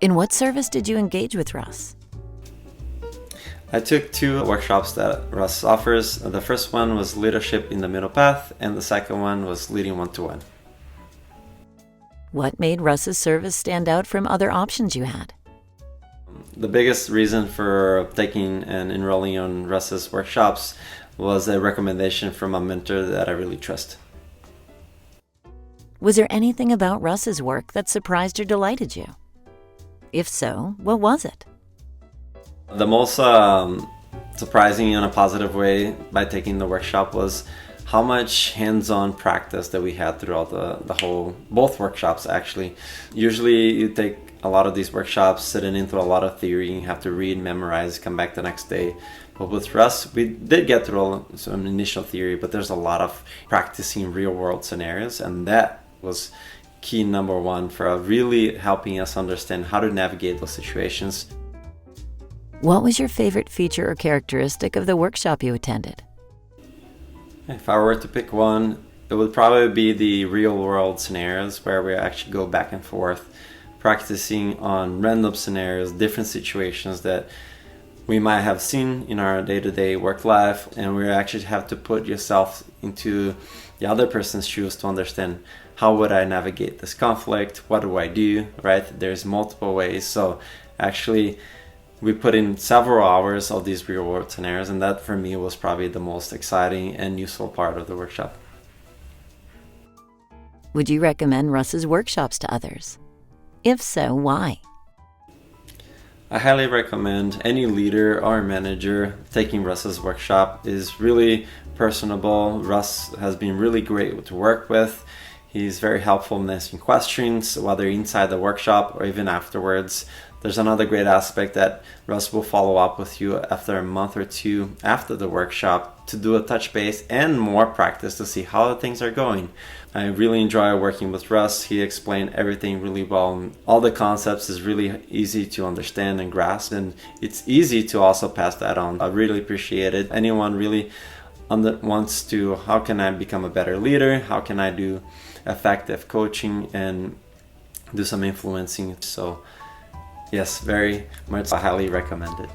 In what service did you engage with Russ? I took 2 workshops that Russ offers. The first one was Leadership in the Middle Path, and the second one was Leading One-to-One. What made Russ's service stand out from other options you had? The biggest reason for taking and enrolling on Russ's workshops was a recommendation from a mentor that I really trust. Was there anything about Russ's work that surprised or delighted you? If so, what was it? The most surprising in a positive way by taking the workshop was how much hands-on practice that we had throughout both workshops actually. Usually you take a lot of these workshops sitting into a lot of theory, you have to read, memorize, come back the next day. But with Russ, we did get through some initial theory, but there's a lot of practicing real-world scenarios, and that was key number 1 for really helping us understand how to navigate those situations. What was your favorite feature or characteristic of the workshop you attended? If I were to pick one, it would probably be the real-world scenarios where we actually go back and forth, practicing on random scenarios, different situations that we might have seen in our day-to-day work life, and we actually have to put yourself into the other person's shoes to understand how would I navigate this conflict, what do I do, right? There's multiple ways. So actually we put in several hours of these real world scenarios, and that for me was probably the most exciting and useful part of the workshop. Would you recommend Russ's workshops to others? If so, why? I highly recommend any leader or manager taking Russ's workshop. Is really personable. Russ has been really great to work with. He's very helpful in asking questions, whether inside the workshop or even afterwards. There's another great aspect that Russ will follow up with you after a month or 2 after the workshop to do a touch base and more practice to see how things are going. I really enjoy working with Russ. He explained everything really well. All the concepts is really easy to understand and grasp, and it's easy to also pass that on. I really appreciate it. Anyone really wants to, how can I become a better leader? How can I do effective coaching and do some influencing? So yes, very much highly recommended.